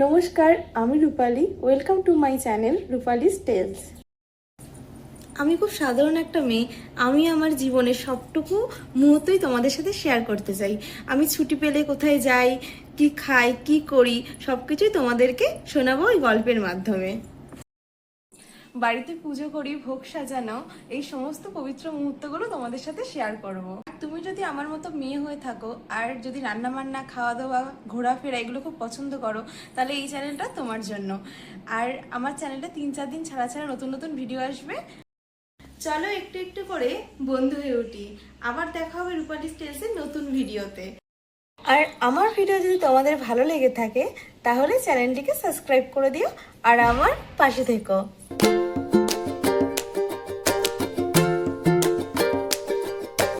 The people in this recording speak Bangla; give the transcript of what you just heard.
নমস্কার, আমি Rupali. Welcome to my channel Rupali's tales. আমি খুব সাধারণ একটা মেয়ে। আমি আমার জীবনের সবটুকু মুহূর্তই তোমাদের সাথে শেয়ার করতে চাই। আমি ছুটি পেলে কোথায় যাই, কি খাই, কি করি, সবকিছুই তোমাদেরকে শোনাবো এই গল্পের মাধ্যমে। বাড়িতে পুজো করি, ভোগ সাজানো, এই সমস্ত পবিত্র মুহূর্তগুলো তোমাদের সাথে শেয়ার করব। তুমি যদি আমার মতো মেয়ে হয়ে থাকো আর যদি রান্না বান্না, খাওয়া দাওয়া, ঘোরাফেরা এগুলো খুব পছন্দ করো, তাহলে এই চ্যানেলটা তোমার জন্য। আর আমার চ্যানেলটা 3-4 দিন ছাড়া ছাড়া নতুন নতুন ভিডিও আসবে। চলো একটু একটু করে বন্ধু হয়ে উঠি। আবার দেখা হবে রূপালীস টেলসের নতুন ভিডিওতে। আর আমার ভিডিও যদি তোমাদের ভালো লেগে থাকে তাহলে চ্যানেলটিকে সাবস্ক্রাইব করে দিও আর আমার পাশে থেকো।